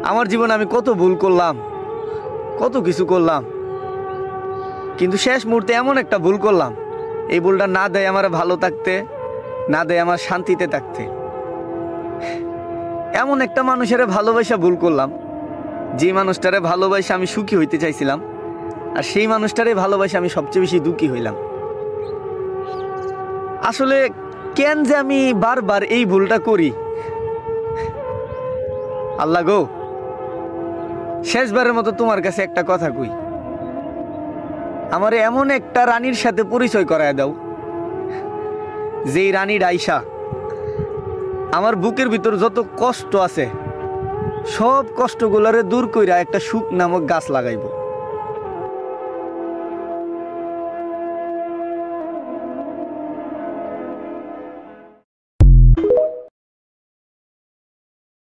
আমার জীবনে আমি কত ভুল করলাম, কত কিছু করলাম, কিন্তু শেষ মুহূর্তে এমন একটা ভুল করলাম, এই ভুলটা না দেয় আমার ভালো থাকতে, না দেয় আমার শান্তিতে থাকতে। এমন একটা মানুষের ভালোবাসা ভুল করলাম, যে মানুষটারে ভালোবাসা আমি সুখী হইতে চাইছিলাম, আর সেই মানুষটারে ভালোবাসা আমি সবচেয়ে বেশি দুঃখী হইলাম। আসলে কেন যে আমি বারবার এই ভুলটা করি, আল্লাহ গো, শেষবারের মতো তোমার কাছে একটা কথা কই, আমার এমন একটা রানীর সাথে পরিচয় করায় দাও, যেই রানীর আইসা আমার বুকের ভিতর যত কষ্ট আছে সব কষ্টগুলোরে দূর কইরা একটা সুখ নামক গাছ লাগাইব।